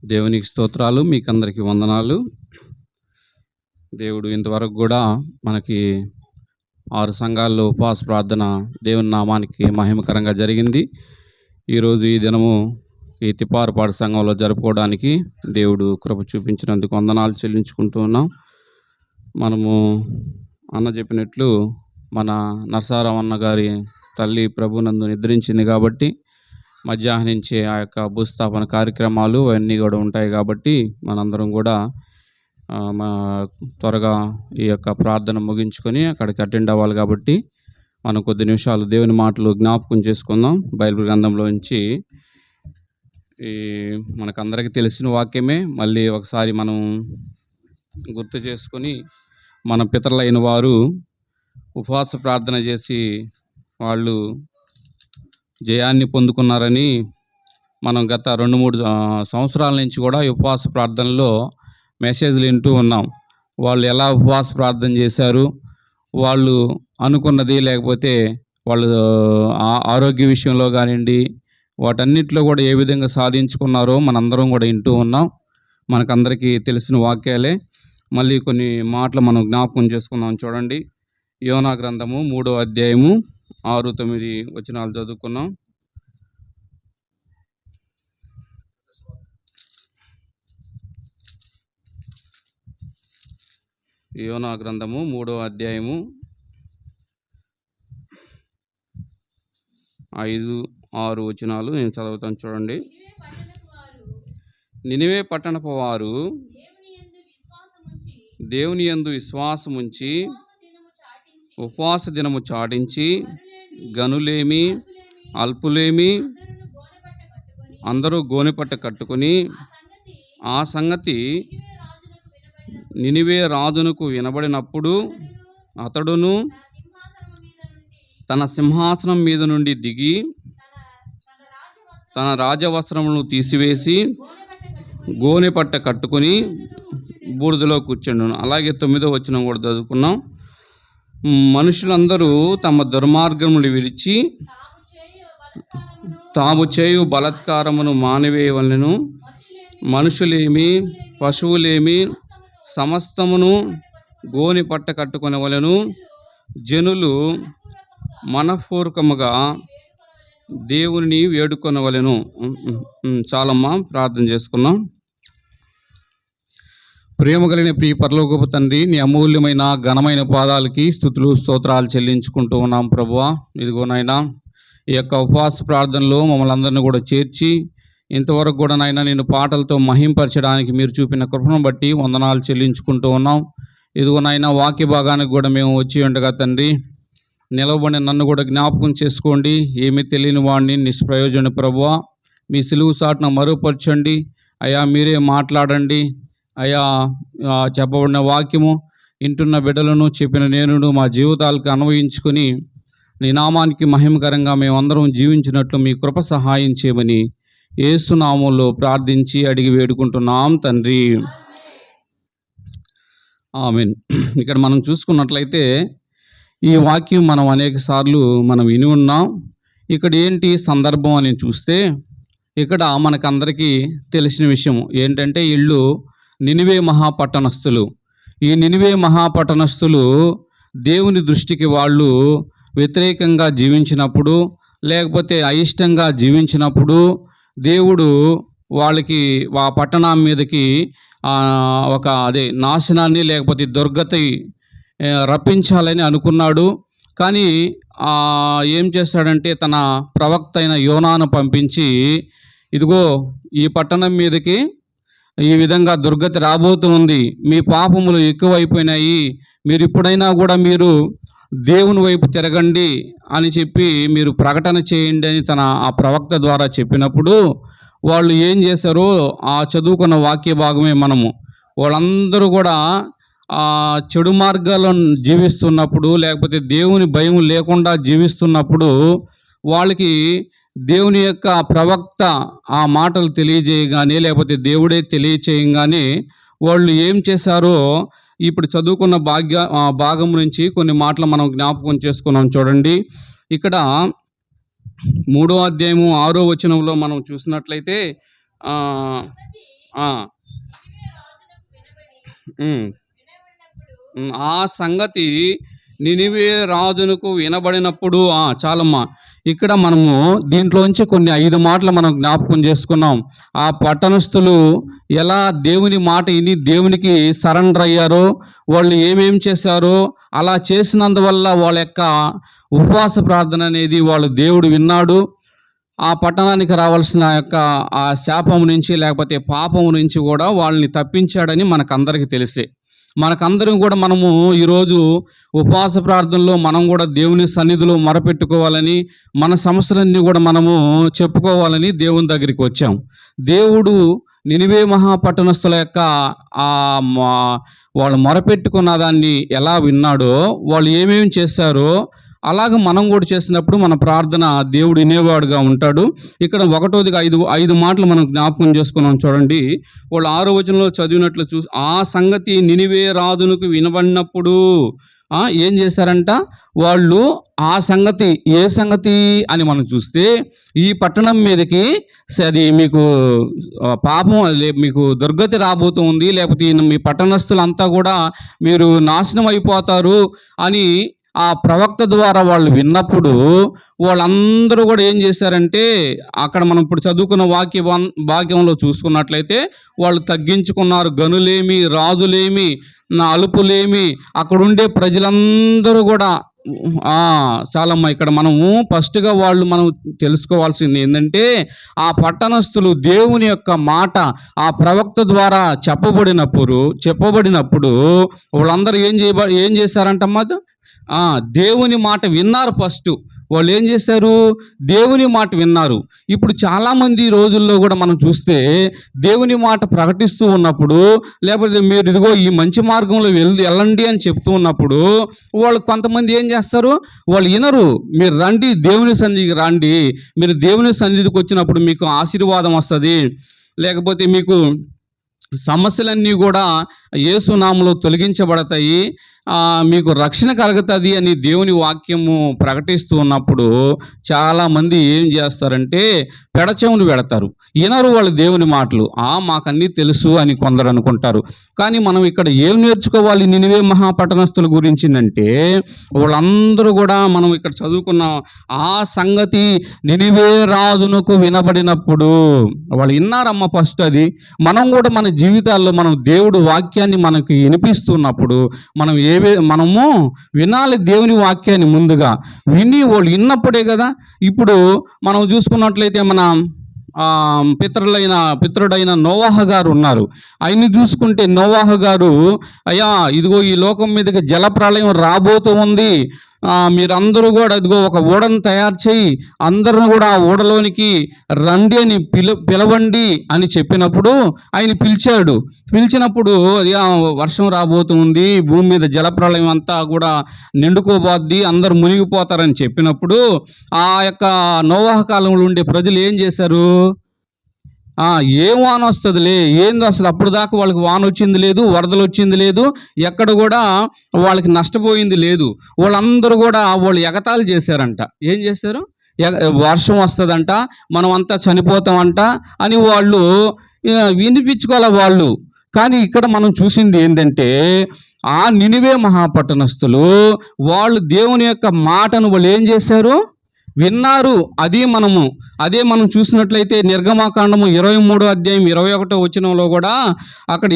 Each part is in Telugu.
దేవునికి స్తోత్రాలు. మీకందరికీ వందనాలు. దేవుడు ఇంతవరకు కూడా మనకి 6 సంఘాల్లో ఉపవాస ప్రార్థన దేవుని నామానికి మహిమకరంగా జరిగింది. ఈరోజు ఈ దినము ఈ తిప్పారపాడు సంఘంలో జరుపుకోవడానికి దేవుడు కృప చూపించినందుకు వందనాలు చెల్లించుకుంటూ ఉన్నాం. మనము అన్న చెప్పినట్లు మన నరసారావు అన్న గారి తల్లి ప్రభునందు నిద్రించింది కాబట్టి మధ్యాహ్నం నుంచి ఆ యొక్క భూస్థాపన కార్యక్రమాలు అవన్నీ కూడా ఉంటాయి కాబట్టి మనందరం కూడా త్వరగా ఈ యొక్క ప్రార్థన ముగించుకొని అక్కడికి అటెండ్ అవ్వాలి. కాబట్టి మనం కొద్ది నిమిషాలు దేవుని మాటలు జ్ఞాపకం చేసుకుందాం. బైబిల్ గ్రంథంలో నుంచి ఈ మనకందరికీ తెలిసిన వాక్యమే మళ్ళీ ఒకసారి మనం గుర్తు చేసుకొని, మన పితరులైన వారు ఉపవాస ప్రార్థన చేసి వాళ్ళు జయాన్ని పొందుకున్నారని మనం గత 2-3 సంవత్సరాల నుంచి కూడా ఈ ఉపవాస ప్రార్థనలో మెసేజ్లు వింటూ ఉన్నాం. వాళ్ళు ఎలా ఉపవాస ప్రార్థన చేశారు, వాళ్ళు అనుకున్నది లేకపోతే వాళ్ళు ఆరోగ్య విషయంలో కానివ్వండి, వాటన్నిటిలో కూడా ఏ విధంగా సాధించుకున్నారో మనందరం కూడా వింటూ ఉన్నాం. మనకందరికీ తెలిసిన వాక్యాలే. మళ్ళీ కొన్ని మాటలు మనం జ్ఞాపకం చేసుకుందాం. చూడండి, యోనా గ్రంథము 3వ అధ్యాయము 6-9 వచనాలు చదువుకున్నాం. యోనా గ్రంథము 3వ అధ్యాయము 5-6 వచనాలు నేను చదువుతాను. చూడండి, నినివే పట్టణపు వారు దేవుని యందు విశ్వాసముంచి ఉపవాస దినము చాటించి గనులేమి అల్పులేమి అందరూ గోనెపట్ట కట్టుకొని ఆ సంగతి నినివే రాజునకు వినబడినప్పుడు అతడును తన సింహాసనం మీద నుండి దిగి తన రాజవస్త్రములను తీసివేసి గోనెపట్ట కట్టుకొని బూడిదలో కూర్చుండును. అలాగే 9వ వచనం కూడా చదువుకున్నాం. మనుషులందరూ తమ దుర్మార్గములు విడిచి తాము చేయు బలాత్కారమును మానివేయవలెను. మనుషులేమి పశువులేమి సమస్తమును గోని పట్ట కట్టుకొనవలెను. జనులు మనఃపూర్వకముగా దేవుని వేడుకొనవలెను. చాలమ్మా, ప్రార్థన చేసుకున్నాం. ప్రేమ కలిగిన ప్రియ పరలోకపు తండ్రి, నీ అమూల్యమైన ఘనమైన పాదాలకి స్తుతులు స్తోత్రాలు చెల్లించుకుంటూ ఉన్నాం. ప్రభువా, ఇదిగోనైనా ఈ యొక్క ఉపవాస ప్రార్థనలో మమ్మల్ని అందరినీ కూడా చేర్చి ఇంతవరకు కూడా నాయన నేను పాటలతో మహింపరచడానికి మీరు చూపిన కృపను బట్టి వందనాలు చెల్లించుకుంటూ ఉన్నాం. ఇదిగోనైనా వాక్య భాగానికి కూడా మేము వచ్చి ఉండగా తండ్రి, నిలవబడిన నన్ను కూడా జ్ఞాపకం చేసుకోండి. ఏమీ తెలియని వాడిని నిష్ప్రయోజన ప్రభువా, మీ సిలువు సాటున మరుపరచండి అయ్యా. మీరే మాట్లాడండి అయ్యా. చెప్పబడిన వాక్యము వింటున్న బిడ్డలను చెప్పిన నేనును మా జీవితాలకు అన్వయించుకొని నీ నామానికి మహిమకరంగా మేమందరం జీవించినట్లు మీ కృప సహాయం చేయమని యేసు నామములో ప్రార్థించి అడిగి వేడుకుంటున్నాం తండ్రి, ఆమేన్. ఇక్కడ మనం చూసుకున్నట్లయితే ఈ వాక్యం మనం అనేక సార్లు మనం విని ఉన్నాం. ఇక్కడ ఏంటి సందర్భం అని చూస్తే, ఇక్కడ మనకందరికీ తెలిసిన విషయం ఏంటంటే వీళ్ళు నినివే మహాపట్టణస్థులు. ఈ నినివే మహాపట్టణస్థులు దేవుని దృష్టికి వాళ్ళు వ్యతిరేకంగా జీవించినప్పుడు, లేకపోతే అయిష్టంగా జీవించినప్పుడు దేవుడు వాళ్ళకి ఆ పట్టణం మీదకి ఒక నాశనాన్ని లేకపోతే దుర్గతి రప్పించాలని అనుకున్నాడు. కానీ ఏం చేశాడంటే తన ప్రవక్త అయిన యోనాను పంపించి, ఇదిగో ఈ పట్టణం మీదకి ఈ విధంగా దుర్గతి రాబోతుంది, మీ పాపములు ఎక్కువైపోయినాయి, మీరు ఇప్పుడైనా కూడా మీరు దేవుని వైపు తిరగండి అని చెప్పి మీరు ప్రకటన చేయండి అని తన ఆ ప్రవక్త ద్వారా చెప్పినప్పుడు వాళ్ళు ఏం చేశారో ఆ చదువుకున్న వాక్య భాగమే మనము. వాళ్ళందరూ కూడా ఆ చెడు మార్గాలను జీవిస్తున్నప్పుడు, లేకపోతే దేవుని భయం లేకుండా జీవిస్తున్నప్పుడు వాళ్ళకి దేవుని యొక్క ప్రవక్త ఆ మాటలు తెలియజేయగానే, లేకపోతే దేవుడే తెలియచేయగానే వాళ్ళు ఏం చేశారో ఇప్పుడు చదువుకున్న భాగం నుంచి కొన్ని మాటలు మనం జ్ఞాపకం చేసుకున్నాం. చూడండి, ఇక్కడ 3వ అధ్యాయము 6వ వచనంలో మనం చూసినట్లయితే ఆ, ఉమ్, ఆ సంగతి నినివే రాజునకు వినబడినప్పుడు చాలమ్మా. ఇక్కడ మనము దీంట్లోంచి కొన్ని 5 మాటలు మనం జ్ఞాపకం చేసుకున్నాం. ఆ పట్టణస్థులు ఎలా దేవుని మాట విని దేవునికి సరెండర్ అయ్యారో, వాళ్ళు ఏమేం చేశారో, అలా చేసినందువల్ల వాళ్ళ యొక్క ఉపవాస ప్రార్థన అనేది వాళ్ళు దేవుడు విన్నాడు. ఆ పట్టణానికి రావాల్సిన యొక్క ఆ శాపం నుంచి లేకపోతే పాపం నుంచి కూడా వాళ్ళని తప్పించాడని మనకందరికీ తెలిసే. మనకందరం కూడా మనము ఈరోజు ఉపవాస ప్రార్థనలో మనం కూడా దేవుని సన్నిధిలో మొరపెట్టుకోవాలని, మన సమస్యలన్నీ కూడా మనము చెప్పుకోవాలని దేవుని దగ్గరికి వచ్చాం. దేవుడు నినివే మహాపట్టణస్థుల యొక్క ఆ వాళ్ళు మొరపెట్టుకున్న దాన్ని ఎలా విన్నాడో, వాళ్ళు ఏమేమి చేశారో అలాగ మనం కూడా చేసినప్పుడు మన ప్రార్థన దేవుడు వినేవాడుగా ఉంటాడు. ఇక్కడ 1వ 5 మాటలు మనం జ్ఞాపకం చేసుకున్నాం చూడండి. వాళ్ళు 6వ వచనంలో చదివినట్లు ఆ సంగతి నినివే రాజునకు వినబడినప్పుడు ఏం చేశారంట వాళ్ళు? ఆ సంగతి, ఏ సంగతి అని మనం చూస్తే, ఈ పట్టణం మీదకి అది మీకు పాపం, మీకు దుర్గతి రాబోతుంది, లేకపోతే మీ పట్టణస్థులంతా కూడా మీరు నాశనం అయిపోతారు అని ఆ ప్రవక్త ద్వారా వాళ్ళు విన్నప్పుడు వాళ్ళందరూ కూడా ఏం చేశారంటే, అక్కడ మనం ఇప్పుడు చదువుకున్న వాక్యంలో చూసుకున్నట్లయితే వాళ్ళు తగ్గించుకున్నారు. గనులేమి, రాజులేమి, అలుపులేమి, అక్కడుండే ప్రజలందరూ కూడా చాలమ్మా. ఇక్కడ మనము ఫస్ట్గా మనం తెలుసుకోవాల్సింది ఏంటంటే, ఆ పట్టణస్థులు దేవుని యొక్క మాట ఆ ప్రవక్త ద్వారా చెప్పబడినప్పుడు వాళ్ళందరూ ఏం చేశారంటమ్మా? దేవుని మాట విన్నారు. ఫస్ట్ వాళ్ళు ఏం చేశారు? దేవుని మాట విన్నారు. ఇప్పుడు చాలామంది రోజుల్లో కూడా మనం చూస్తే దేవుని మాట ప్రకటిస్తూ ఉన్నప్పుడు, లేకపోతే మీరు ఇదిగో ఈ మంచి మార్గంలో వెళ్ళండి అని చెప్తూ ఉన్నప్పుడు వాళ్ళు కొంతమంది ఏం చేస్తారు? వాళ్ళు వినరు. మీరు రండి, దేవుని సన్నిధికి రండి, మీరు దేవుని సన్నిధికి వచ్చినప్పుడు మీకు ఆశీర్వాదం వస్తుంది, లేకపోతే మీకు సమస్యలన్నీ కూడా యేసు నామములో తొలగించబడతాయి, మీకు రక్షణ కలుగుతుంది అని దేవుని వాక్యము ప్రకటిస్తూ ఉన్నప్పుడు చాలామంది ఏం చేస్తారంటే పెడచెవును పెడతారు, వినరు వాళ్ళు దేవుని మాటలు. మాకన్నీ తెలుసు అని కొందరు అనుకుంటారు. కానీ మనం ఇక్కడ ఏం నేర్చుకోవాలి నినివే మహాపట్టణస్థుల గురించిందంటే, వాళ్ళందరూ కూడా మనం ఇక్కడ చదువుకున్న ఆ సంగతి నినివే రాజునకు వినబడినప్పుడు వాళ్ళు విన్నారమ్మ. ఫస్ట్ అది మనం కూడా మన జీవితాల్లో మనం దేవుడు వాక్యాన్ని మనకి వినిపిస్తున్నప్పుడు మనము వినాలి. దేవుని వాక్యాన్ని ముందుగా విని వాళ్ళు విన్నప్పుడే కదా. ఇప్పుడు మనం చూసుకున్నట్లయితే మన పితరుడైన నోవాహ గారు ఉన్నారు. ఆయన్ని చూసుకుంటే నోవాహ గారు, అయ్యా ఇదిగో ఈ లోకం మీదకి జల ప్రళయం రాబోతూ ఉంది, మీరందరూ కూడా ఇదిగో ఒక ఓడను తయారు చేయి, అందరిని కూడా ఆ ఓడలోనికి రండి అని పిలవండి అని చెప్పినప్పుడు ఆయన పిలిచినప్పుడు వర్షం రాబోతుంది, భూమి మీద జలప్రళయం అంతా కూడా నిండుకోబోద్ది, అందరు మునిగిపోతారని చెప్పినప్పుడు ఆ యొక్క నోవాహ కాలంలో ఉండే ప్రజలు ఏం చేశారు? ఏం వాన వస్తుందిలే, ఏంది వస్తుంది, అప్పుడు దాకా వాళ్ళకి వాన వచ్చింది లేదు, వరదలు వచ్చింది లేదు, ఎక్కడ కూడా వాళ్ళకి నష్టపోయింది లేదు. వాళ్ళందరూ కూడా వాళ్ళు ఎగతాళి చేశారంట. ఏం చేశారు? వర్షం వస్తుందంట, మనం అంతా చనిపోతామంట అని వాళ్ళు వినిపించుకోవాలి వాళ్ళు. కానీ ఇక్కడ మనం చూసింది ఏంటంటే, ఆ నినివే మహాపట్టణస్థులు వాళ్ళు దేవుని యొక్క మాటను వాళ్ళు ఏం చేశారు? విన్నారు. అదే మనం చూసినట్లయితే నిర్గమాకాండము 23వ అధ్యాయం 21వ వచనంలో కూడా అక్కడ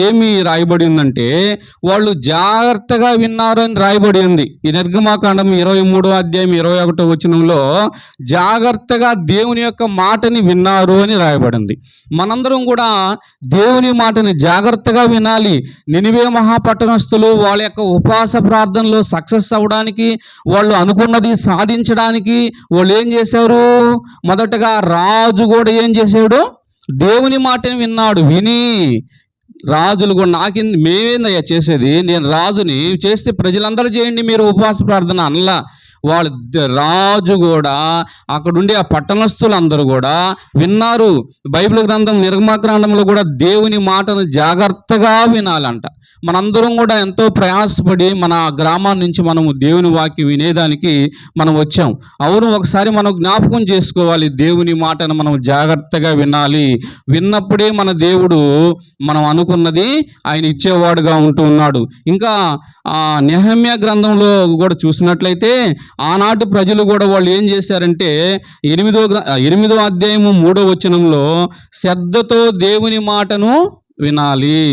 ఏమి రాయబడి ఉందంటే, వాళ్ళు జాగ్రత్తగా విన్నారు అని రాయబడి ఉంది. ఈ నిర్గమాకాండం 23వ అధ్యాయం 21వ వచనంలో జాగ్రత్తగా దేవుని యొక్క మాటని విన్నారు అని రాయబడింది. మనందరం కూడా దేవుని మాటని జాగ్రత్తగా వినాలి. నినివే మహాపట్టణస్థులు వాళ్ళ యొక్క ఉపవాస ప్రార్థనలో సక్సెస్ అవ్వడానికి, వాళ్ళు అనుకున్నది సాధించడానికి వాళ్ళు ఏం చేశారు? మొదటగా రాజు కూడా ఏం చేశాడు? దేవుని మాటని విన్నాడు. విని రాజులు కూడా మేమేందయ్యా చేసేది, నేను రాజుని, చేస్తే ప్రజలందరూ చేయండి మీరు ఉపవాస ప్రార్థన అనలా. రాజు కూడా అక్కడుండే ఆ పట్టణస్థులందరూ కూడా విన్నారు. బైబిల్ గ్రంథం నిర్గమాకాండంలో కూడా దేవుని మాటను జాగ్రత్తగా వినాలంట. మనందరం కూడా ఎంతో ప్రయాసపడి మన గ్రామాల నుంచి మనము దేవుని వాక్యం వినేదానికి మనం వచ్చాం. అవును, ఒకసారి మనం జ్ఞాపకం చేసుకోవాలి, దేవుని మాటను మనం జాగ్రత్తగా వినాలి. విన్నప్పుడే మన దేవుడు మనం అనుకున్నది ఆయన ఇచ్చేవాడుగా ఉంటూ ఉన్నాడు. ఇంకా నెహెమ్యా గ్రంథంలో కూడా చూసినట్లయితే ఆనాటి ప్రజలు కూడా వాళ్ళు ఏం చేశారంటే 8వ అధ్యాయము 3వ వచనంలో శ్రద్ధతో దేవుని మాటను వినాలి,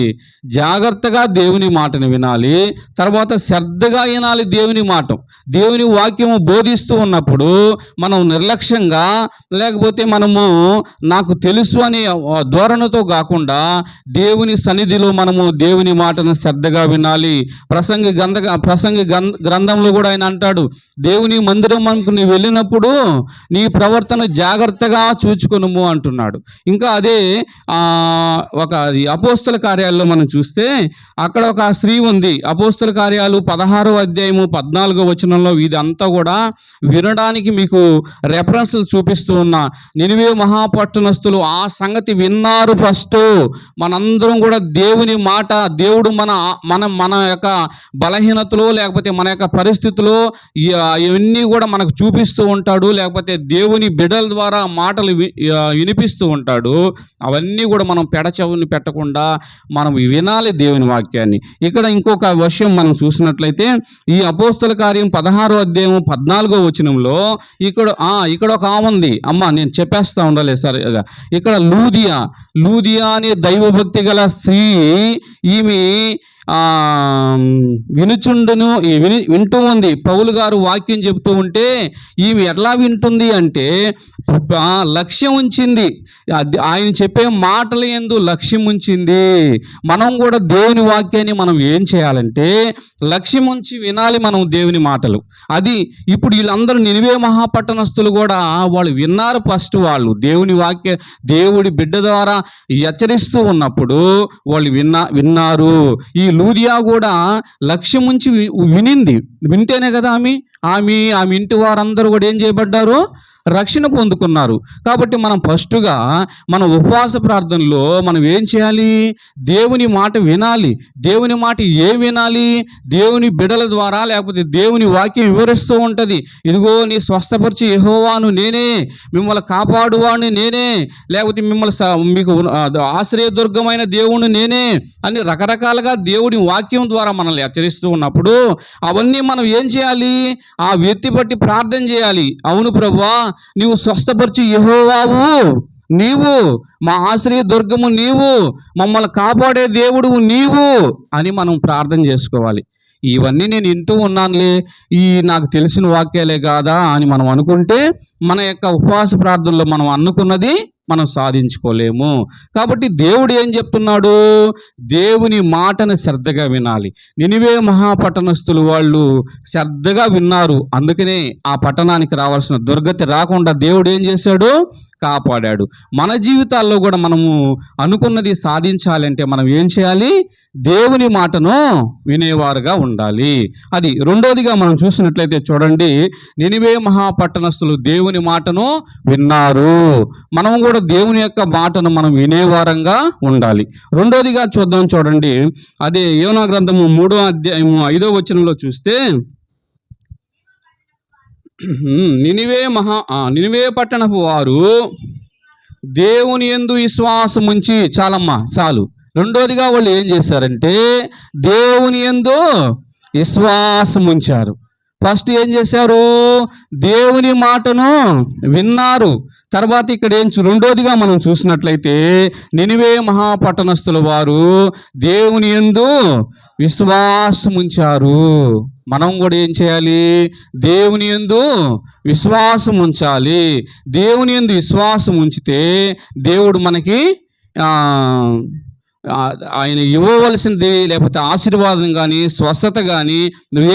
జాగ్రత్తగా దేవుని మాటను వినాలి, తర్వాత శ్రద్ధగా వినాలి దేవుని మాట. దేవుని వాక్యము బోధిస్తూ ఉన్నప్పుడు మనం నిర్లక్ష్యంగా లేకపోతే మనము నాకు తెలుసు అనే ధోరణితో కాకుండా దేవుని సన్నిధిలో మనము దేవుని మాటను శ్రద్ధగా వినాలి. ప్రసంగి గ్రంథంలో కూడా ఆయన అంటాడు, దేవుని మందిరం నువ్వు వెళ్ళినప్పుడు నీ ప్రవర్తన జాగ్రత్తగా చూచుకొనుము అంటున్నాడు. ఇంకా అదే ఒక అపోస్తల కార్యాల్లో మనం చూస్తే అక్కడ ఒక స్త్రీ ఉంది. అపోస్తల కార్యాలు 16వ అధ్యాయము 14వ వచనంలో ఇదంతా కూడా వినడానికి మీకు రెఫరెన్స్లు చూపిస్తూ ఉన్నా. నినివే మహాపట్టణస్థులు ఆ సంగతి విన్నారు. ఫస్ట్ మనందరం కూడా దేవుని మాట, దేవుడు మన యొక్క బలహీనతలో లేకపోతే మన యొక్క పరిస్థితుల్లో ఇవన్నీ కూడా మనకు చూపిస్తూ ఉంటాడు, లేకపోతే దేవుని బిడ్డల ద్వారా మాటలు వినిపిస్తూ ఉంటాడు. అవన్నీ కూడా మనం పెడచెవిని పెట్టకుండా మనం వినాలి దేవుని వాక్యాన్ని. ఇక్కడ ఇంకొక విషయం మనం చూసినట్లయితే ఈ అపోస్తల కార్యం 16వ అధ్యాయం 14వ వచనంలో ఇక్కడ ఒక ఆమె ఉంది. అమ్మ నేను చెప్పేస్తా ఉండాలి సార్. ఇక్కడ లూదియా అనే దైవభక్తి గల స్త్రీ, ఈమె వింటూ ఉంది. పౌలు గారు వాక్యం చెబుతూ ఉంటే ఈమె ఎట్లా వింటుంది అంటే లక్ష్యం ఉంచింది, ఆయన చెప్పే మాటల యందు లక్ష్యం ఉంచింది. మనం కూడా దేవుని వాక్యాన్ని మనం ఏం చేయాలంటే లక్ష్యం ఉంచి వినాలి మనం దేవుని మాటలు. అది ఇప్పుడు వీళ్ళందరూ నినివే మహాపట్టణస్థులు కూడా వాళ్ళు విన్నారు. ఫస్ట్ వాళ్ళు దేవుడి బిడ్డ ద్వారా హెచ్చరిస్తూ ఉన్నప్పుడు వాళ్ళు విన్నారు. ఈ లూదియా కూడా లక్ష్యం ఉంచి వింటేనే కదా ఆమె ఇంటి వారందరూ కూడా ఏం చేయబడ్డారు, రక్షణ పొందుకున్నారు. కాబట్టి మనం ఫస్టుగా మన ఉపవాస ప్రార్థనలో మనం ఏం చేయాలి, దేవుని మాట వినాలి. దేవుని మాట వినాలి, దేవుని బిడల ద్వారా లేకపోతే దేవుని వాక్యం వివరిస్తూ ఉంటుంది. ఇదిగో నీ స్వస్థపరిచి యెహోవాను నేనే, మిమ్మల్ని కాపాడువాడిని నేనే, లేకపోతే మీకు ఆశ్రయదుర్గమైన దేవుని నేనే అని రకరకాలుగా దేవుని వాక్యం ద్వారా మనల్ని హెచ్చరిస్తూ ఉన్నప్పుడు అవన్నీ మనం ఏం చేయాలి, ఆ వ్యక్తి బట్టి ప్రార్థన చేయాలి. అవును ప్రభువా, నీవు స్వస్థపరిచి యెహోవావు నీవు, మా ఆశ్రయ దుర్గము నీవు, మమ్మల్ని కాపాడే దేవుడు నీవు అని మనం ప్రార్థన చేసుకోవాలి. ఇవన్నీ నేను వింటూ ఉన్నానులే, నాకు తెలిసిన వాక్యాలే కాదా అని మనం అనుకుంటే మన యొక్క ఉపవాస ప్రార్థనలో మనం అనుకున్నది మనం సాధించుకోలేము. కాబట్టి దేవుడు ఏం చెప్తున్నాడు, దేవుని మాటను శ్రద్ధగా వినాలి. నినివే మహాపట్టణస్థులు వాళ్ళు శ్రద్ధగా విన్నారు. అందుకనే ఆ పట్టణానికి రావాల్సిన దుర్గతి రాకుండా దేవుడు ఏం చేశాడు, కాపాడాడు. మన జీవితాల్లో కూడా మనము అనుకున్నది సాధించాలంటే మనం ఏం చేయాలి, దేవుని మాటను వినేవారుగా ఉండాలి. అది రెండోదిగా మనం చూసినట్లయితే చూడండి, నినివే మహాపట్టణస్థులు దేవుని మాటను విన్నారు. మనం కూడా దేవుని యొక్క మాటను మనం వినేవారంగా ఉండాలి. రెండోదిగా చూడండి, అదే యోనా గ్రంథము 3వ అధ్యాయము 5వ వచనంలో చూస్తే నినివే పట్టణపు వారు దేవుని యందు విశ్వాసం ఉంచి, చాలు. రెండోదిగా వాళ్ళు ఏం చేశారంటే దేవుని యందు విశ్వాసం ఉంచారు. ఫస్ట్ ఏం చేశారు, దేవుని మాటను విన్నారు. తర్వాత ఇక్కడ రెండోదిగా మనం చూసినట్లయితే నినివే మహాపట్టణస్థుల వారు దేవుని యందు విశ్వాసం ఉంచారు. మనం కూడా ఏం చేయాలి, దేవుని యందు విశ్వాసం ఉంచాలి. దేవుని యందు విశ్వాసం ఉంచితే దేవుడు మనకి ఆయన ఇవ్వవలసింది లేకపోతే ఆశీర్వాదం కానీ స్వస్థత కానీ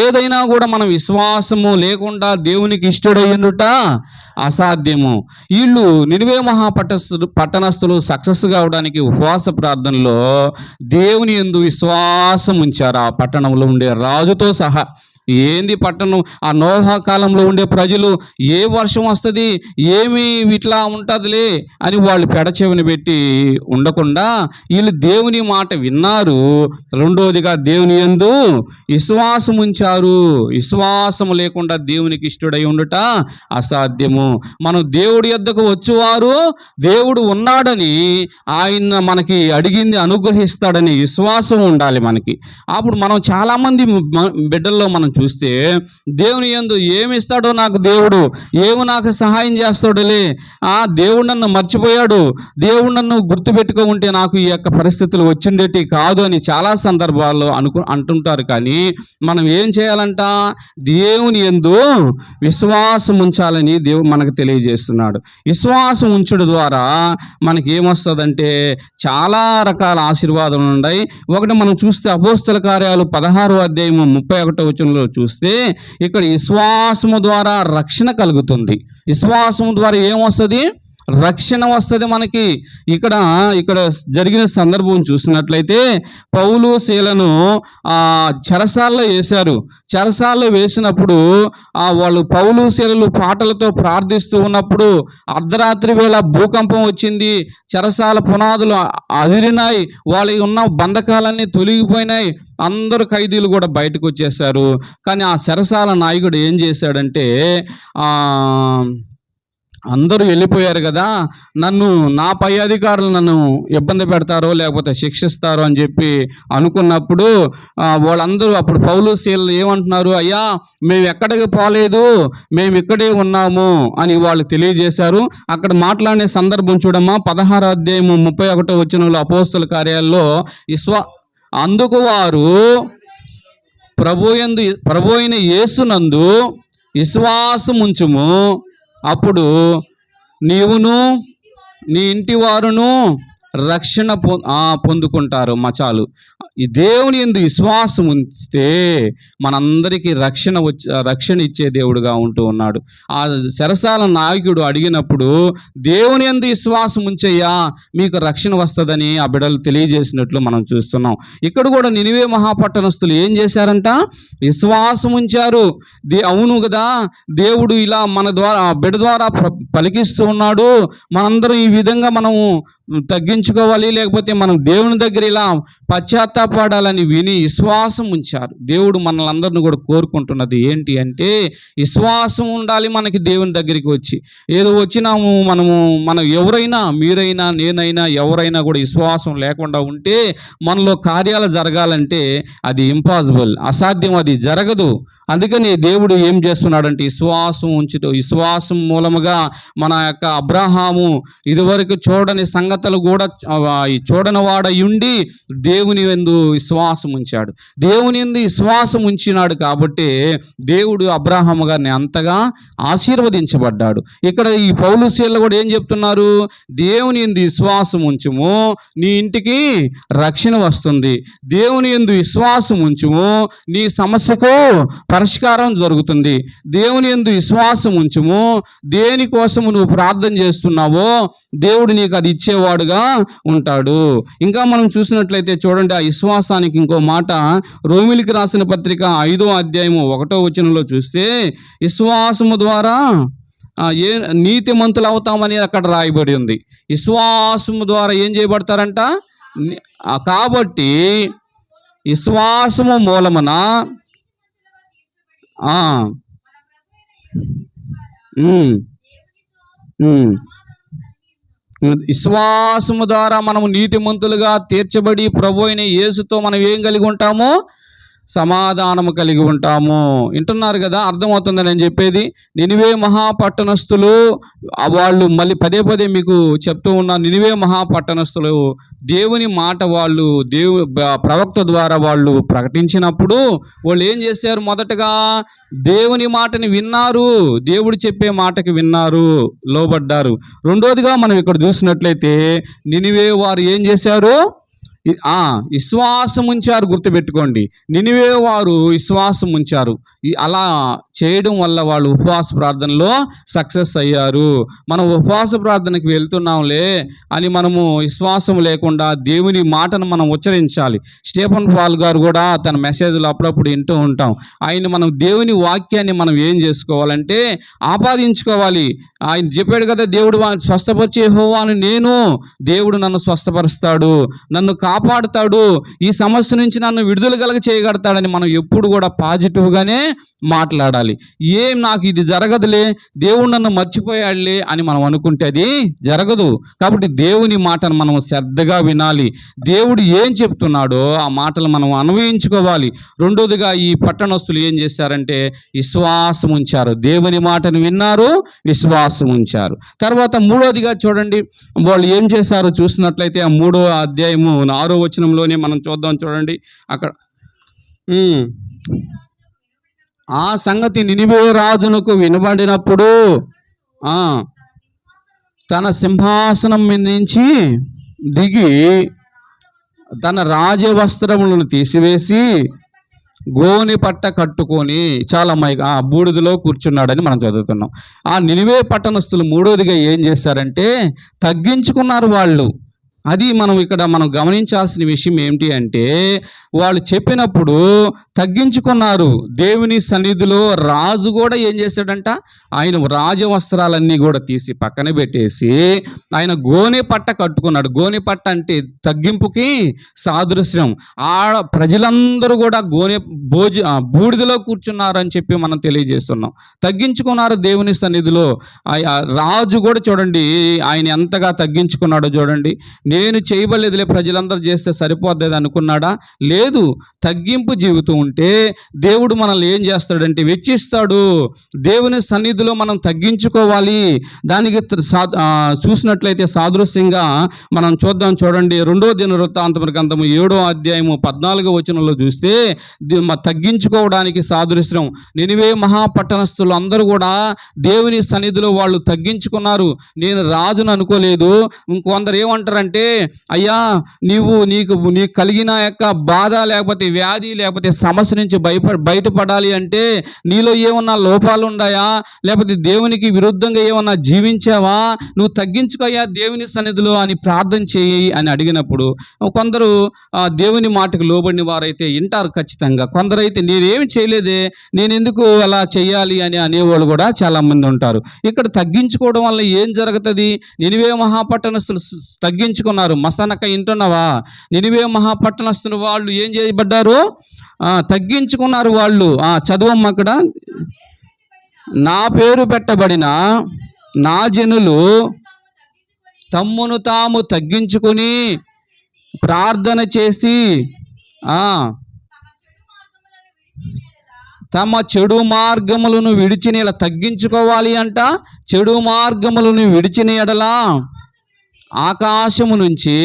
ఏదైనా కూడా మనం విశ్వాసము లేకుండా దేవునికి ఇష్టడయ్యుట అసాధ్యము. వీళ్ళు నినివే పట్టణస్థులు సక్సెస్ కావడానికి ఉపవాస ప్రార్థనలో దేవుని యందు విశ్వాసం ఉంచారు. ఆ పట్టణంలో ఉండే రాజుతో సహా ఏంది పట్టణం, ఆ నోహా కాలంలో ఉండే ప్రజలు ఏ వర్షం వస్తుంది, ఏమి ఇట్లా ఉంటుందిలే అని వాళ్ళు పెడచెవిని పెట్టి ఉండకుండా వీళ్ళు దేవుని మాట విన్నారు. రెండోదిగా దేవుని యందు విశ్వాసం ఉంచారు. విశ్వాసం లేకుండా దేవునికి ఇష్టడై ఉండుట అసాధ్యము. మనం దేవుడి యొద్దకు వచ్చేవారు దేవుడు ఉన్నాడని, ఆయన మనకి అడిగింది అనుగ్రహిస్తాడని విశ్వాసం ఉండాలి మనకి. అప్పుడు మనం చాలామంది బిడ్డల్లో మనం చూస్తే దేవుని యందు ఏమి ఇస్తాడో నాకు దేవుడు, ఏమి నాకు సహాయం చేస్తాడులే, దేవుడు నన్ను మర్చిపోయాడు, దేవుడు నన్ను గుర్తుపెట్టుకో ఉంటే నాకు ఈ యొక్క పరిస్థితులు వచ్చిండేటి కాదు అని చాలా సందర్భాల్లో అంటుంటారు. కానీ మనం ఏం చేయాలంట, దేవుని యందు విశ్వాసం ఉంచాలని దేవుడు మనకు తెలియజేస్తున్నాడు. విశ్వాసం ఉంచడం ద్వారా మనకి ఏమొస్తుందంటే చాలా రకాల ఆశీర్వాదాలు ఉన్నాయి. ఒకటి మనం చూస్తే అపోస్తల కార్యాలు 16వ అధ్యాయము 31వ వచనంలో చూస్తే ఇక్కడ విశ్వాసము ద్వారా రక్షణ కలుగుతుంది. విశ్వాసము ద్వారా ఏమొస్తుంది, రక్షణ వస్తుంది మనకి. ఇక్కడ జరిగిన సందర్భం చూసినట్లయితే పౌలు శీలను చెరసాల్లో వేశారు. చెరసాల్లో వేసినప్పుడు వాళ్ళు పౌలు శీలలు పాటలతో ప్రార్థిస్తూ ఉన్నప్పుడు అర్ధరాత్రి వేళ భూకంపం వచ్చింది. చెరసాల పునాదులు అదిరినాయి, వాళ్ళకి ఉన్న బంధకాలన్నీ తొలగిపోయినాయి. అందరు ఖైదీలు కూడా బయటకు వచ్చేసారు. కానీ ఆ చెరసాల నాయకుడు ఏం చేశాడంటే, అందరూ వెళ్ళిపోయారు కదా, నా పై అధికారులు నన్ను ఇబ్బంది పెడతారో లేకపోతే శిక్షిస్తారో అని చెప్పి అనుకున్నప్పుడు వాళ్ళందరూ అప్పుడు పౌలు శీలలు ఏమంటున్నారు, అయ్యా మేము ఎక్కడికి పోలేదు, మేము ఇక్కడే ఉన్నాము అని వాళ్ళు తెలియజేశారు. అక్కడ మాట్లాడిన సందర్భం చూడమ్మా, 16వ అధ్యాయము 31వ వచనంలో అపోస్తల కార్యాల్లో అందుకు వారు ప్రభు అయిన యేసునందు విశ్వాసం ఉంచుము, అప్పుడు నీవును నీ ఇంటి వారును రక్షణ పొందుకుంటారు. చాలు. ఈ దేవుని యందు విశ్వాసం ఉంచితే మనందరికీ రక్షణ ఇచ్చే దేవుడుగా ఉంటూ ఉన్నాడు. ఆ చెరసాల నాయకుడు అడిగినప్పుడు దేవుని యందు విశ్వాసం ఉంచయ్యా మీకు రక్షణ వస్తుందని ఆ బిడ్డలు తెలియజేసినట్లు మనం చూస్తున్నాం. ఇక్కడ కూడా నినివే మహాపట్టణస్తులు ఏం చేశారంట, విశ్వాసం ఉంచారు. అవును కదా, దేవుడు ఇలా మన ద్వారా బిడ్డ ద్వారా పలికిస్తూ ఉన్నాడు, మనందరం ఈ విధంగా మనము తగ్గించుకోవాలి, లేకపోతే మనం దేవుని దగ్గర ఇలా పశ్చాత్తాపడాలని విని విశ్వాసం ఉంచారు. దేవుడు మనల్ని అందరిని కూడా కోరుకుంటున్నది ఏంటి అంటే విశ్వాసం ఉండాలి మనకి. దేవుని దగ్గరికి వచ్చి ఏదో వచ్చినాము మనం ఎవరైనా, మీరైనా, నేనైనా, ఎవరైనా కూడా విశ్వాసం లేకుండా ఉంటే మనలో కార్యాలు జరగాలంటే అది ఇంపాసిబుల్, అసాధ్యం, అది జరగదు. అందుకని దేవుడు ఏం చేస్తున్నాడంటే విశ్వాసం మూలముగా మన యొక్క అబ్రహాము ఇదివరకు చూడని సంగతులు కూడా చూడని వాడయుండి దేవుని యందు విశ్వాసం ఉంచాడు. దేవుని యందు విశ్వాసం ఉంచినాడు కాబట్టి దేవుడు అబ్రహాము గారిని అంతగా ఆశీర్వదించబడ్డాడు. ఇక్కడ ఈ పౌలు శీలలు కూడా ఏం చెప్తున్నారు, దేవుని యందు విశ్వాసం ఉంచుము, నీ ఇంటికి రక్షణ వస్తుంది. దేవుని యందు విశ్వాసం ఉంచుము, నీ సమస్యకు పరిష్కారం జరుగుతుంది. దేవుని యందు విశ్వాసం ఉంచుము, దేనికోసము నువ్వు ప్రార్థన చేస్తున్నావో దేవుడు నీకు అది ఇచ్చేవాడుగా ఉంటాడు. ఇంకా మనం చూసినట్లయితే చూడండి, ఆ విశ్వాసానికి ఇంకో మాట రోమిలికి రాసిన పత్రిక 5వ అధ్యాయము 1వ వచనంలో చూస్తే విశ్వాసము ద్వారా నీతిమంతులు అవుతామని అక్కడ రాయబడి ఉంది. విశ్వాసము ద్వారా ఏం చేయబడతారంట, కాబట్టి విశ్వాసము మూలమున విశ్వాసము ద్వారా మనము నీతిమంతులుగా తీర్చబడి ప్రభు అయిన యేసుతో మనం ఏం కలిగి ఉంటాము, సమాధానము కలిగి ఉంటాము. వింటున్నారు కదా, అర్థమవుతుందని నేను చెప్పేది. నినివే మహాపట్టణస్థులు వాళ్ళు మళ్ళీ పదే మీకు చెప్తూ ఉన్నారు. నినివే మహాపట్టణస్థులు దేవుని మాట వాళ్ళు ప్రవక్త ద్వారా వాళ్ళు ప్రకటించినప్పుడు వాళ్ళు ఏం చేశారు, మొదటగా దేవుని మాటని విన్నారు, దేవుడు చెప్పే మాటకి విన్నారు, లోబడ్డారు. రెండోదిగా మనం ఇక్కడ చూసినట్లయితే నినివే వారు ఏం చేశారు, విశ్వాసం ఉంచారు. గుర్తుపెట్టుకోండి, నినివే వారు విశ్వాసం ఉంచారు. అలా చేయడం వల్ల వాళ్ళు ఉపవాస ప్రార్థనలో సక్సెస్ అయ్యారు. మనం ఉపవాస ప్రార్థనకి వెళ్తున్నాంలే అని మనము విశ్వాసం లేకుండా దేవుని మాటను మనం ఉచ్చరించాలి. స్టీఫెన్ పాల్ గారు కూడా తన మెసేజ్లో అప్పుడప్పుడు వింటూ ఉంటాం. మనం దేవుని వాక్యాన్ని మనం ఏం చేసుకోవాలంటే ఆపాదించుకోవాలి. ఆయన చెప్పాడు కదా, దేవుడు స్వస్థపరిచే యెహోవాను నేను, దేవుడు నన్ను స్వస్థపరుస్తాడు, నన్ను కాపాడుతాడు, ఈ సమస్య నుంచి నన్ను విడుదల కలగ చేయగడతాడని మనం ఎప్పుడు కూడా పాజిటివ్గానే మాట్లాడాలి. నాకు ఇది జరగదులే, దేవుడు నన్ను మర్చిపోయాడులే అని మనం అనుకుంటే అది జరగదు. కాబట్టి దేవుని మాటను మనం శ్రద్ధగా వినాలి. దేవుడు ఏం చెప్తున్నాడో ఆ మాటలు మనం అన్వయించుకోవాలి. రెండోదిగా ఈ పట్టణస్తులు ఏం చేశారంటే విశ్వాసం ఉంచారు. దేవుని మాటను విన్నారు, విశ్వాసం ఉంచారు. తర్వాత మూడోదిగా చూడండి, వాళ్ళు ఏం చేశారో చూసినట్లయితే ఆ 3వ అధ్యాయము 6వ వచనంలోనే మనం చూద్దాం. చూడండి అక్కడ, ఆ సంగతి నినివే రాజునకు వినబడినప్పుడు తన సింహాసనం మీద నుంచి దిగి తన రాజవస్త్రములను తీసివేసి గోనె పట్ట కట్టుకొని చాలా బూడిదలో కూర్చున్నాడని మనం చదువుతున్నాం. ఆ నినివే పట్టణస్తులు మూడోదిగా ఏం చేశారంటే తగ్గించుకున్నారు వాళ్ళు. అది మనం గమనించాల్సిన విషయం ఏమిటి అంటే, వాళ్ళు చెప్పినప్పుడు తగ్గించుకున్నారు. దేవుని సన్నిధిలో రాజు కూడా ఏం చేశాడంట, ఆయన రాజవస్త్రాలన్నీ కూడా తీసి పక్కన పెట్టేసి ఆయన గోనె పట్ట కట్టుకున్నాడు. గోనె పట్ట అంటే తగ్గింపుకి సాదృశ్యం. ప్రజలందరూ కూడా బూడిదలో కూర్చున్నారు అని చెప్పి మనం తెలియజేస్తున్నాం. తగ్గించుకున్నారు దేవుని సన్నిధిలో. రాజు కూడా చూడండి ఆయన ఎంతగా తగ్గించుకున్నాడో చూడండి. నేను చేయబడలేదులే, ప్రజలందరూ చేస్తే సరిపోద్ది అనుకున్నాడా? లేదు. తగ్గింపు జీవితం ఉంటే దేవుడు మనల్ని ఏం చేస్తాడంటే వెచ్చిస్తాడు. దేవుని సన్నిధిలో మనం తగ్గించుకోవాలి. దానికి చూసినట్లయితే సాదృశ్యంగా మనం చూద్దాం. చూడండి 2వ దినవృత్తాంతముల గ్రంథము 7వ అధ్యాయము 14వ వచనంలో చూస్తే తగ్గించుకోవడానికి సాదృశ్యం. నినివే మహాపట్టణస్తులు అందరూ కూడా దేవుని సన్నిధిలో వాళ్ళు తగ్గించుకున్నారు. నేను రాజును అనుకోలేదు. ఇంకొందరు ఏమంటారంటే, అయ్యా నీకు కలిగిన యొక్క బాధ లేకపోతే వ్యాధి లేకపోతే సమస్య నుంచి బయటపడాలి అంటే నీలో ఏమన్నా లోపాలు ఉన్నాయా, లేకపోతే దేవునికి విరుద్ధంగా ఏమన్నా జీవించావా, నువ్వు తగ్గించుకోయా దేవుని సన్నిధిలో అని ప్రార్థన చేయి అని అడిగినప్పుడు కొందరు దేవుని మాటకు లోబడిన వారైతే వింటారు ఖచ్చితంగా. కొందరైతే నేనేమి చేయలేదే, నేను ఎందుకు అలా చేయాలి అని అనేవాళ్ళు కూడా చాలామంది ఉంటారు. ఇక్కడ తగ్గించుకోవడం వల్ల ఏం జరుగుతుంది? నినివే మహాపట్టణస్తులు తగ్గించుకున్నారు. మస్తానక్క వింటున్నావా? నినివే మహాపట్టణస్తులు వాళ్ళు ఏం చేయబడ్డారు? తగ్గించుకున్నారు వాళ్ళు. చదవమ్మ అక్కడ. నా పేరు పెట్టబడిన నా జనులు తమ్మును తాము తగ్గించుకొని ప్రార్థన చేసి తమ చెడు మార్గములను విడిచిన, ఇలా తగ్గించుకోవాలి అంట. చెడు మార్గములను విడిచిన ఎడలా ఆకాశము నుంచి